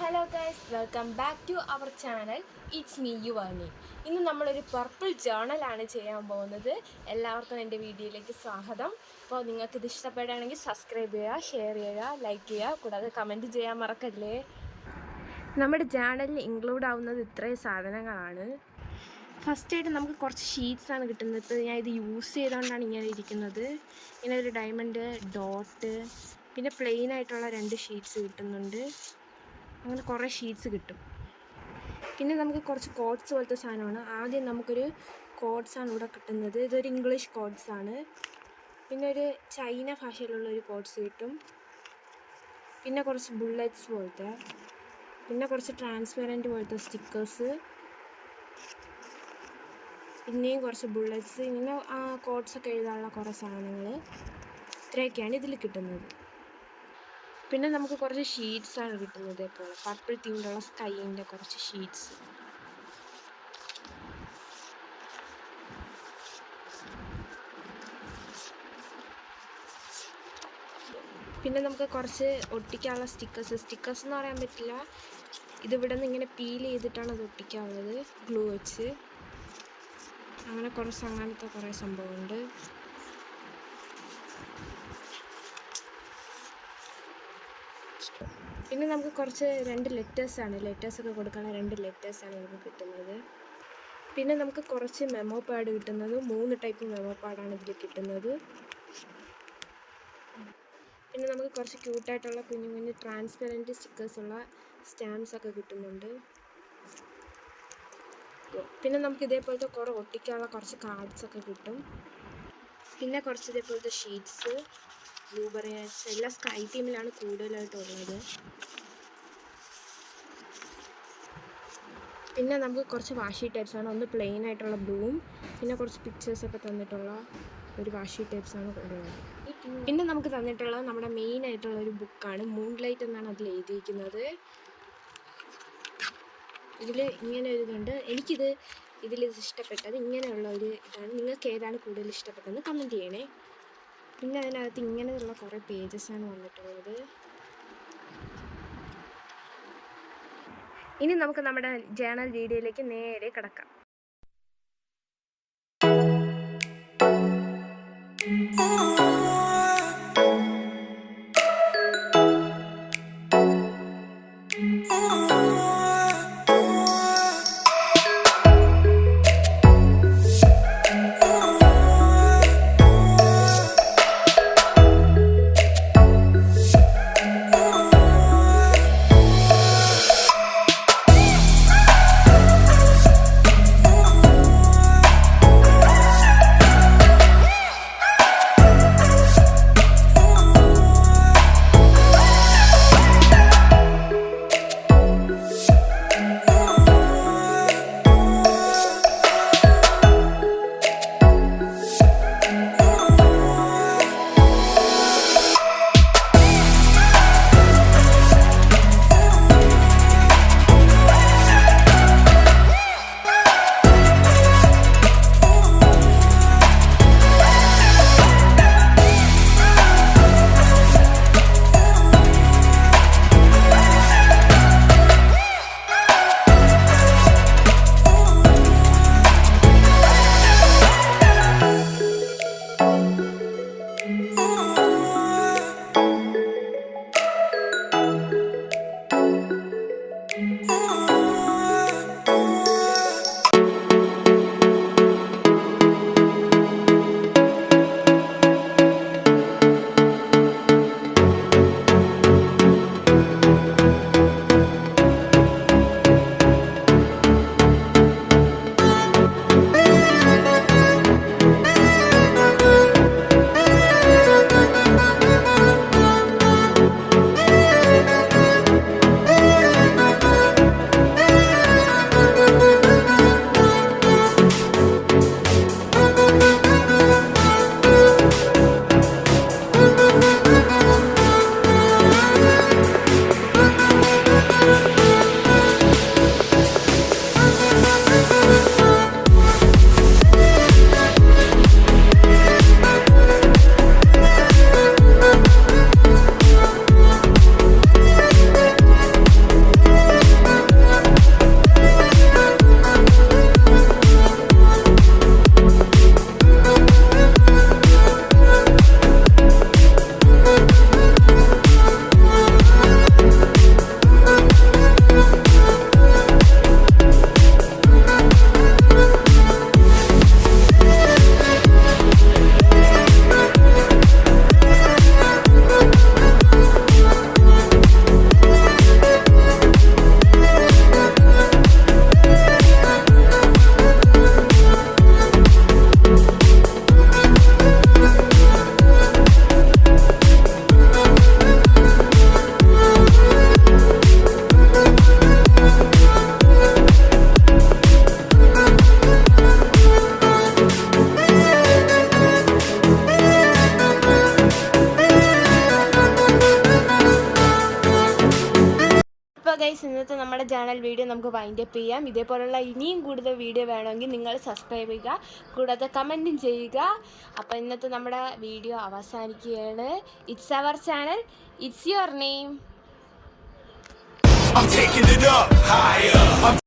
Hello guys, welcome back to our channel. It's me Yuvani. ഇന്ന് നമ്മളൊരു purple ജേർണലാണ് ചെയ്യാൻ പോകുന്നത്. എല്ലാവർക്കും എൻ്റെ വീഡിയോയിലേക്ക് സ്വാഗതം. അപ്പോൾ നിങ്ങൾക്കിത് ഇഷ്ടപ്പെടുകയാണെങ്കിൽ സബ്സ്ക്രൈബ് ചെയ്യുക, ഷെയർ ചെയ്യുക, ലൈക്ക് ചെയ്യുക, കൂടാതെ കമൻറ്റ് ചെയ്യാൻ മറക്കല്ലേ. നമ്മുടെ ചാനലിൽ ഇൻക്ലൂഡ് ആവുന്നത് ഇത്രയും സാധനങ്ങളാണ്. ഫസ്റ്റായിട്ട് നമുക്ക് കുറച്ച് ഷീറ്റ്സാണ് കിട്ടുന്നത്. ഇപ്പോൾ ഞാൻ ഇത് യൂസ് ചെയ്തുകൊണ്ടാണ് ഇങ്ങനെ ഇരിക്കുന്നത്. ഇങ്ങനെ ഒരു ഡയമണ്ട് ഡോട്ട്, പിന്നെ പ്ലെയിൻ ആയിട്ടുള്ള 2 ഷീറ്റ്സ് കിട്ടുന്നുണ്ട്. അങ്ങനെ കുറേ ഷീറ്റ്സ് കിട്ടും. പിന്നെ നമുക്ക് കുറച്ച് കോഡ്സ് പോലത്തെ സാധനമാണ്. ആദ്യം നമുക്കൊരു കോഡ്സാണ് ഇവിടെ കിട്ടുന്നത്. ഇതൊരു ഇംഗ്ലീഷ് കോഡ്സാണ്. പിന്നെ ഒരു ചൈന ഭാഷയിലുള്ളൊരു കോഡ്സ് കിട്ടും. പിന്നെ കുറച്ച് ബുള്ളറ്റ്സ് പോലത്തെ, പിന്നെ കുറച്ച് ട്രാൻസ്പെറൻറ്റ് പോലത്തെ സ്റ്റിക്കേഴ്സ്, പിന്നെയും കുറച്ച് ബുള്ളറ്റ്സ്, ഇങ്ങനെ കോഡ്സൊക്കെ എഴുതാനുള്ള കുറേ സാധനങ്ങൾ. ഇത്രയൊക്കെയാണ് ഇതിൽ കിട്ടുന്നത്. പിന്നെ നമുക്ക് കുറച്ച് ഷീറ്റ്സാണ് കിട്ടുന്നത്. ഇപ്പോൾ പർപ്പിൾ തീമിലുള്ള സ്കൈൻ്റെ കുറച്ച് ഷീറ്റ്സ്. പിന്നെ നമുക്ക് കുറച്ച് ഒട്ടിക്കാനുള്ള സ്റ്റിക്കേഴ്സ് എന്ന് പറയാൻ പറ്റില്ല. ഇതിവിടെ നിന്ന് ഇങ്ങനെ പീൽ ചെയ്തിട്ടാണ് അത് ഒട്ടിക്കാനുള്ളത്, ഗ്ലൂ വെച്ച്. അങ്ങനെ അങ്ങനത്തെ കുറേ സംഭവമുണ്ട്. പിന്നെ നമുക്ക് കുറച്ച് 2 ലെറ്റേഴ്സൊക്കെ കൊടുക്കാനുള്ള 2 ലെറ്റേഴ്സാണ് നമുക്ക് കിട്ടുന്നത്. പിന്നെ നമുക്ക് കുറച്ച് മെമ്മോ പാഡ് കിട്ടുന്നത്. 3 ടൈപ്പ് മെമ്മോ പാഡാണ് ഇതിൽ കിട്ടുന്നത്. പിന്നെ നമുക്ക് കുറച്ച് ക്യൂട്ടായിട്ടുള്ള കുഞ്ഞു ട്രാൻസ്പെറൻറ്റ് സ്റ്റിക്കേഴ്സുള്ള സ്റ്റാമ്പ്സൊക്കെ കിട്ടുന്നുണ്ട്. പിന്നെ നമുക്ക് ഇതേപോലത്തെ കുറേ ഒട്ടിക്കാനുള്ള കുറച്ച് കാർഡ്സൊക്കെ കിട്ടും. പിന്നെ കുറച്ച് ഇതേപോലത്തെ ഷീറ്റ്സ്, ബ്ലൂബെറീസ്, എല്ലാം സ്കൈ തീമിലാണ് കൂടുതലായിട്ടുള്ളത്. പിന്നെ നമുക്ക് കുറച്ച് വാഷി ടൈപ്സാണ്. ഒന്ന് പ്ലെയിൻ ആയിട്ടുള്ള ബ്ലൂവും, പിന്നെ കുറച്ച് പിക്ചേഴ്സൊക്കെ തന്നിട്ടുള്ള ഒരു വാഷി ടൈപ്സാണ് ഉള്ളത്. പിന്നെ നമുക്ക് തന്നിട്ടുള്ളത് നമ്മുടെ മെയിൻ ആയിട്ടുള്ള ഒരു ബുക്കാണ്. മൂൺലൈറ്റ് എന്നാണ് അതിൽ എഴുതിയിരിക്കുന്നത്. ഇതിൽ ഇങ്ങനെ ഒരു ഇതുണ്ട്. ഇതിൽ ഇഷ്ടപ്പെട്ടത് ഇങ്ങനെയുള്ള ഒരു ഇതാണ്. നിങ്ങൾക്ക് ഏതാണ് കൂടുതൽ ഇഷ്ടപ്പെട്ടതെന്ന് കമൻറ്റ് ചെയ്യണേ. പിന്നെ അതിനകത്ത് ഇങ്ങനെയുള്ള കുറേ പേജസാണ് വന്നിട്ടുള്ളത്. ഇനി നമുക്ക് നമ്മുടെ ജേർണൽ വീഡിയോയിലേക്ക് നേരെ കിടക്കാം. ഗൈസ്, ഇന്നത്തെ നമ്മുടെ ചാനൽ വീഡിയോ നമുക്ക് വൈൻഡ് അപ്പ് ചെയ്യാം. ഇതേപോലുള്ള ഇനിയും കൂടുതൽ വീഡിയോ വേണമെങ്കിൽ നിങ്ങൾ സബ്സ്ക്രൈബ് ചെയ്യുക, കൂടാതെ കമൻറ്റും ചെയ്യുക. അപ്പോൾ ഇന്നത്തെ നമ്മുടെ വീഡിയോ അവസാനിക്കുകയാണ്. It's our channel, it's your name. I'm taking it up higher.